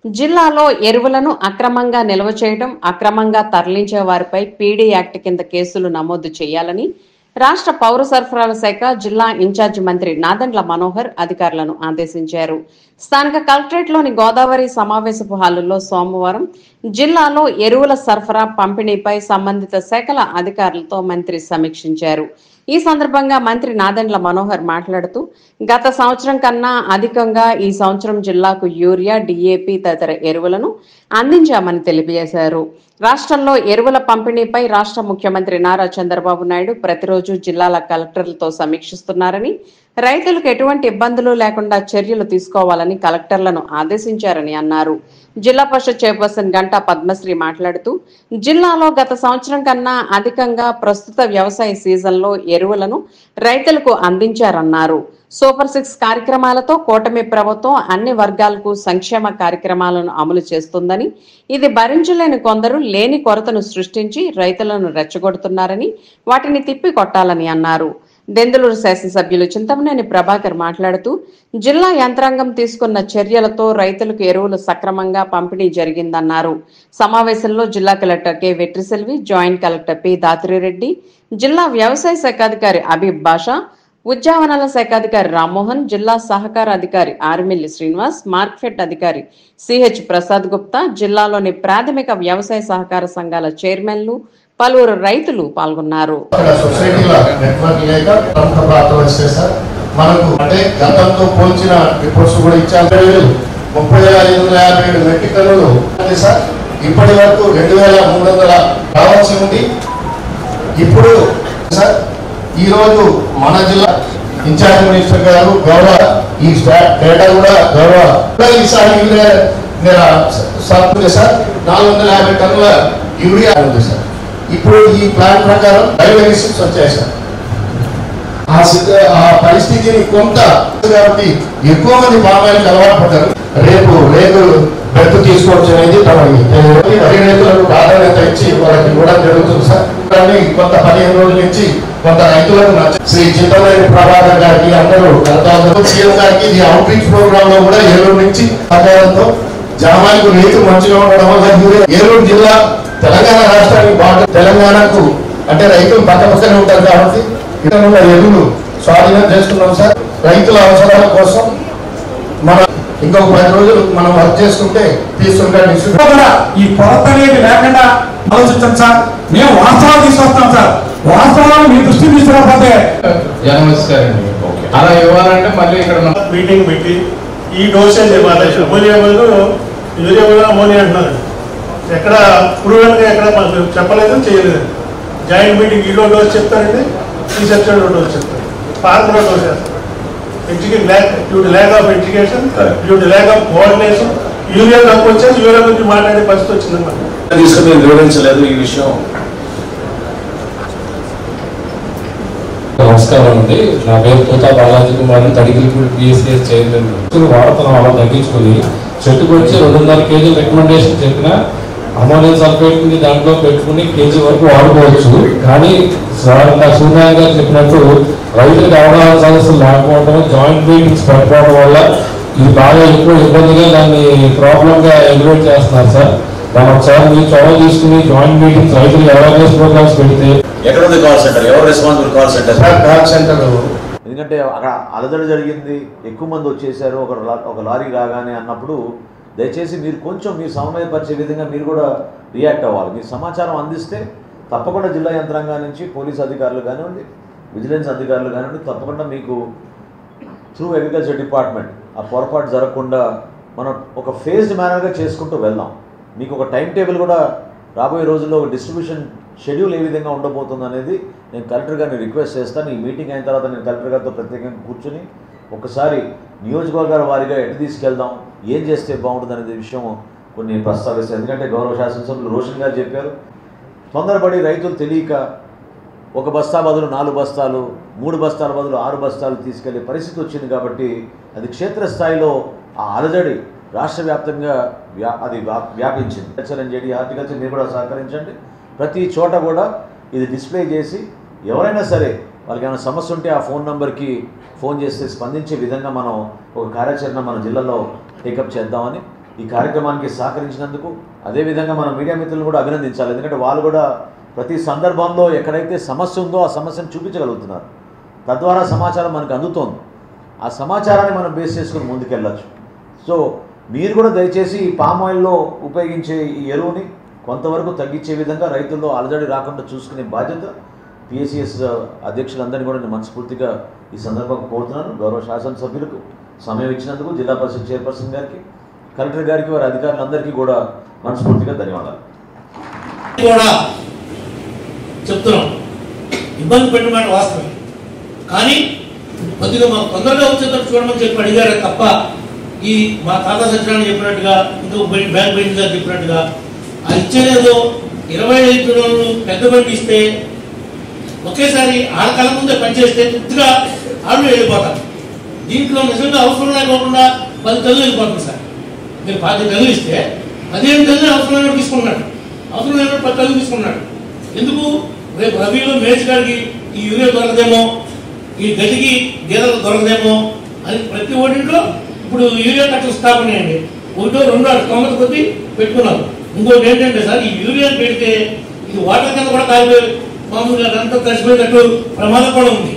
జిల్లాలో ఎరువులను అక్రమంగా నిల్వ చేయడం, అక్రమంగా తరలించే వారిపై పీడీ యాక్ట్ కింద కేసులు నమోదు చేయాలని రాష్ట్ర పౌర సరఫరాల శాఖ జిల్లా ఇన్ఛార్జి మంత్రి నాదెండ్ల మనోహర్ అధికారులను ఆదేశించారు. స్థానిక కలెక్టరేట్లోని గోదావరి సమావేశపు హాలులో సోమవారం జిల్లాలో ఎరువుల సరఫరా, పంపిణీపై సంబంధిత శాఖల అధికారులతో మంత్రి సమీక్షించారు. ఈ సందర్భంగా మంత్రి నాదెండ్ల మనోహర్ మాట్లాడుతూ, గత సంవత్సరం కన్నా అధికంగా ఈ సంవత్సరం జిల్లాకు యూరియా, డీఏపీ తదితర ఎరువులను అందించామని తెలియజేశారు. రాష్ట్రంలో ఎరువుల పంపిణీపై రాష్ట్ర ముఖ్యమంత్రి నారా చంద్రబాబు నాయుడు ప్రతిరోజు జిల్లాల కలెక్టర్లతో సమీక్షిస్తున్నారని, రైతులకు ఎటువంటి ఇబ్బందులు లేకుండా చర్యలు తీసుకోవాలని కలెక్టర్లను ఆదేశించారని అన్నారు. జిల్లా పరిషత్ చైర్పర్సన్ గంటా పద్మశ్రీ మాట్లాడుతూ, జిల్లాలో గత సంవత్సరం కన్నా అధికంగా ప్రస్తుత వ్యవసాయ సీజన్లో ఎరువులను రైతులకు అందించారన్నారు. సూపర్ 6 కార్యక్రమాలతో కూటమి ప్రభుత్వం అన్ని వర్గాలకు సంక్షేమ కార్యక్రమాలను అమలు చేస్తుందని, ఇది భరించలేని కొందరు లేని కొరతను సృష్టించి రైతులను రెచ్చగొడుతున్నారని, వాటిని తిప్పి కొట్టాలని అన్నారు. దెందులూరు శాసనసభ్యులు చింతమనేని ప్రభాకర్ మాట్లాడుతూ, జిల్లా యంత్రాంగం తీసుకున్న చర్యలతో రైతులకు ఎరువులు సక్రమంగా పంపిణీ జరిగిందన్నారు. సమావేశంలో జిల్లా collector K Vetriselvi, joint collector P Dathireddy, జిల్లా వ్యవసాయ శాఖాధికారి అబీబ్ బాషా, ఉద్యానవనాల శాఖాధికారి రామ్మోహన్, జిల్లా సహకార అధికారి ఆర్మిల్లి శ్రీనివాస్, మార్కెట్ అధికారి సిహెచ్ ప్రసాద్ గుప్తా, జిల్లాలోని ప్రాథమిక వ్యవసాయ సహకార సంఘాల చైర్మన్లు, పలువురు రైతులు పాల్గొన్నారు. మనకు అంటే గతంతో పోల్చిన రిపోర్ట్స్ కూడా ఇచ్చారు. 30,557 మెట్రిక్ టన్నులు సార్ ఇప్పటి వరకు 2,300 రావాల్సి ఉంది. ఇప్పుడు సార్ ఈరోజు మన జిల్లా ఇన్ఛార్జ్ మినిస్టర్ గారు గౌరవ ఈ డేటా కూడా గౌరవ సార్ 450 టన్నుల యూరియా ఉంది సార్. ఇప్పుడు ఈ ప్లాన్ ప్రకారం డైవర్సిటీస్ వచ్చాయి సార్. ఆ పరిస్థితిని కొంత కాబట్టి ఎక్కువ మంది పామాయిల్కి అలవాటు పడ్డారు. రేపు బెర్త్ తీసుకోవచ్చు అనేది వరి రైతులకు ప్రాధాన్యత ఇచ్చి వాళ్ళకి కూడా జరుగుతుంది సార్. కానీ కొంత 15 రోజుల నుంచి కొంత రైతులకు శ్రీ చింతమనేని ప్రభాకర్ గారికి అందరూ సీఎం గారికి ఇది అవుట్ రీచ్ ప్రోగ్రామ్ లో కూడా ఏలూరు నుంచి సహకారంతో జామాయికు రైతు మంచిగా ఉండడం వల్ల ఏలూరు జిల్లా తెలంగాణ రాష్ట్రానికి బాగా తెలంగాణకు అంటే రైతులు పక్కనే ఉంటారు కాబట్టి ఇతరుల ఎరువులు స్వాధీనం చేస్తున్నాం సార్. రైతుల అవసరాల కోసం మనం ఇంకొక 10 రోజులు మనం వర్క్ చేసుకుంటే తీసుకుంటాం. ఈ కొరత అనేది లేకుండా ఆలోచించాం సార్. మేము వాస్తవాలు తీసుకొస్తాం సార్. వాస్తవాలు మీ దృష్టికి తీసుకురాకపోతే అలా ఇవ్వాలంటే మళ్ళీ ఇక్కడ మీటింగ్ పెట్టి ఈ డోసేజ్ ఇవ్వాలి. అమోనియా బదులు యూరియా బదులు అమోనియా అంటున్నారు. ఎక్కడ ప్రూవెన్గా ఎక్కడ చెప్పలేదు, చేయలేదు. జాయింట్ మీటింగ్ ఈలో డోస్ చెప్తారండి, ఈ సెక్షన్ డోస్ చెప్తారు, ఫార్ములా డోస్ చేస్తారు. Due to lack of education, due to lack of coordination urea తక్కువ వచ్చేసి యూరియా గురించి మాట్లాడే పరిస్థితి వచ్చిందన్నమాట. తీసుకుని వివరించలేదు ఈ విషయం. నమస్కారం అండి, నా పేరు తోతా బాలాజీ కుమార్, తడిగిలిపూడి పిఎస్సిఎస్ చైర్మన్. వాడుతున్నాం అలా తగ్గించుకుని చెట్టుకు వచ్చి 2.5 కేజీలు రికమెండేషన్ చెప్పిన అమోనియం సల్ఫేట్ ని దాంట్లో పెట్టుకుని కేజీ వరకు వాడుకోవచ్చు. కానీ సూర్య గారు చెప్పినట్టు రైతులకు అవగాహన సదస్సులు లేకపోవడం, జాయింట్ మీటింగ్స్ పెట్టుకోవడం వల్ల ఇది బాగా ఎక్కువ ఇబ్బందిగా దాన్ని ప్రాబ్లమ్ గా ఎలివేట్ చేస్తున్నారు సార్. మనం ఒకసారి మీరు చొరవ తీసుకుని జాయింట్ మీటింగ్స్ రైతులకు అవేర్నెస్ ప్రోగ్రామ్స్ పెడితే. ఎక్కడ ఉంది కాల్ సెంటర్? ఎవరు responsible call centre? Call centre. ఎందుకంటే అక్కడ అలజడి జరిగింది, ఎక్కువ మంది వచ్చేసారు ఒక లారీ రాగానే అన్నప్పుడు దయచేసి మీరు కొంచెం మీరు సమన్వయపరిచే విధంగా మీరు కూడా రియాక్ట్ అవ్వాలి. మీరు సమాచారం అందిస్తే తప్పకుండా జిల్లా యంత్రాంగం నుంచి పోలీస్ అధికారులు కానివ్వండి, విజిలెన్స్ అధికారులు కానివ్వండి, తప్పకుండా మీకు త్రూ అగ్రికల్చర్ డిపార్ట్మెంట్ ఆ పొరపాటు జరగకుండా మనం ఒక ఫేజ్డ్ మేనర్గా చేసుకుంటూ వెళ్దాం. మీకు ఒక టైం టేబుల్ కూడా రాబోయే రోజుల్లో ఒక డిస్ట్రిబ్యూషన్ షెడ్యూల్ ఏ విధంగా ఉండబోతుంది అనేది నేను కలెక్టర్ గారిని రిక్వెస్ట్ చేస్తాను. ఈ మీటింగ్ అయిన తర్వాత నేను కలెక్టర్ గారితో ప్రత్యేకంగా కూర్చుని ఒకసారి నియోజకవర్గాల వారీగా ఎటు తీసుకెళ్దాం, ఏం చేస్తే బాగుంటుంది అనే విషయం కొన్ని ప్రస్తావిస్తాను. ఎందుకంటే గౌరవ శాసనసభ్యులు రోషన్ గారు చెప్పారు, తొందరపడి రైతులు తెలియక 1 బస్తా బదులు 4 బస్తాలు, 3 బస్తాల బదులు 6 బస్తాలు తీసుకెళ్లే పరిస్థితి వచ్చింది. కాబట్టి అది క్షేత్రస్థాయిలో ఆ అలజడి రాష్ట్ర వ్యాప్తంగా అది వ్యాపించింది. HRNJD హార్టికల్చర్ మీరు కూడా సహకరించండి. ప్రతి చోట కూడా ఇది డిస్ప్లే చేసి ఎవరైనా సరే వాళ్ళకి ఏమైనా సమస్య ఉంటే ఆ ఫోన్ నెంబర్కి ఫోన్ చేస్తే స్పందించే విధంగా మనం ఒక కార్యాచరణ మన జిల్లాలో టేకప్ చేద్దామని ఈ కార్యక్రమానికి సహకరించినందుకు. అదేవిధంగా మన మీడియా మిత్రులను కూడా అభినందించాలి. ఎందుకంటే వాళ్ళు కూడా ప్రతి సందర్భంలో ఎక్కడైతే సమస్య ఉందో ఆ సమస్యను చూపించగలుగుతున్నారు. తద్వారా సమాచారం మనకు అందుతోంది. ఆ సమాచారాన్ని మనం బేస్ చేసుకుని ముందుకెళ్ళచ్చు. సో మీరు కూడా దయచేసి ఈ పామ్ ఆయిల్లో ఉపయోగించే ఈ ఎరువుని కొంతవరకు తగ్గించే విధంగా రైతుల్లో అలజడి రాకుండా చూసుకునే బాధ్యత పిఎస్సిఎస్ అధ్యక్షులందరినీ కూడా నేను మనస్ఫూర్తిగా ఈ సందర్భంగా కోరుతున్నాను. గౌరవ శాసనసభ్యులకు సమయం ఇచ్చినందుకు, జిల్లా పరిషత్ చైర్పర్సన్ గారికి, కలెక్టర్ గారికి, వారి అధికారులందరికీ కూడా మనస్ఫూర్తిగా ధన్యవాదాలు కూడా చెప్తున్నాం. ఇబ్బంది పెట్టిన మాట వాస్తవం, కానీ కొద్దిగా మాకు తొందరగా వచ్చేటట్టు చూడమని చెప్పి అడిగారు తప్ప ఈ మా తాత సత్యనారాయణ చెప్పినట్టుగా, ఇంకో బ్యాంక్ బెంచ్ గారు చెప్పినట్టుగా ఆ ఇచ్చేదేదో 25 కిలోలు పెద్ద బండి ఇస్తే ఒకేసారి ఆడకాలం ముందే పనిచేస్తే పూర్తిగా ఆళ్ళు వెళ్ళిపోతారు. దీంట్లో నిజంగా అవసరం లేకుండా 10 టన్నులు వెళ్ళిపోతుంది సార్. మీరు 10 టన్నులు ఇస్తే 15 టన్నులు అవసరం లేనప్పుడు తీసుకున్నాడు, అవసరం లేనప్పుడు 10 టన్నులు తీసుకున్నాడు. ఎందుకు? రేపు రబీలో మేజ్ గారికి ఈ యూరియా దొరకదేమో, ఈ గదికి గీతలు దొరకదేమో అని ప్రతి ఓటింట్లో ఇప్పుడు యూరియా కట్టలు స్థాపన అయ్యండి. 1, 2 తొమ్మిది కొద్ది పెట్టుకున్నారు. ఇంకోటి ఏంటంటే సార్, ఈ యూరియా పెడితే ఇది వాటర్ కింద కూడా కాలిపోయి మామూలుగా అదంతా కలిసిపోయేటట్టు ప్రమాదం కూడా ఉంది.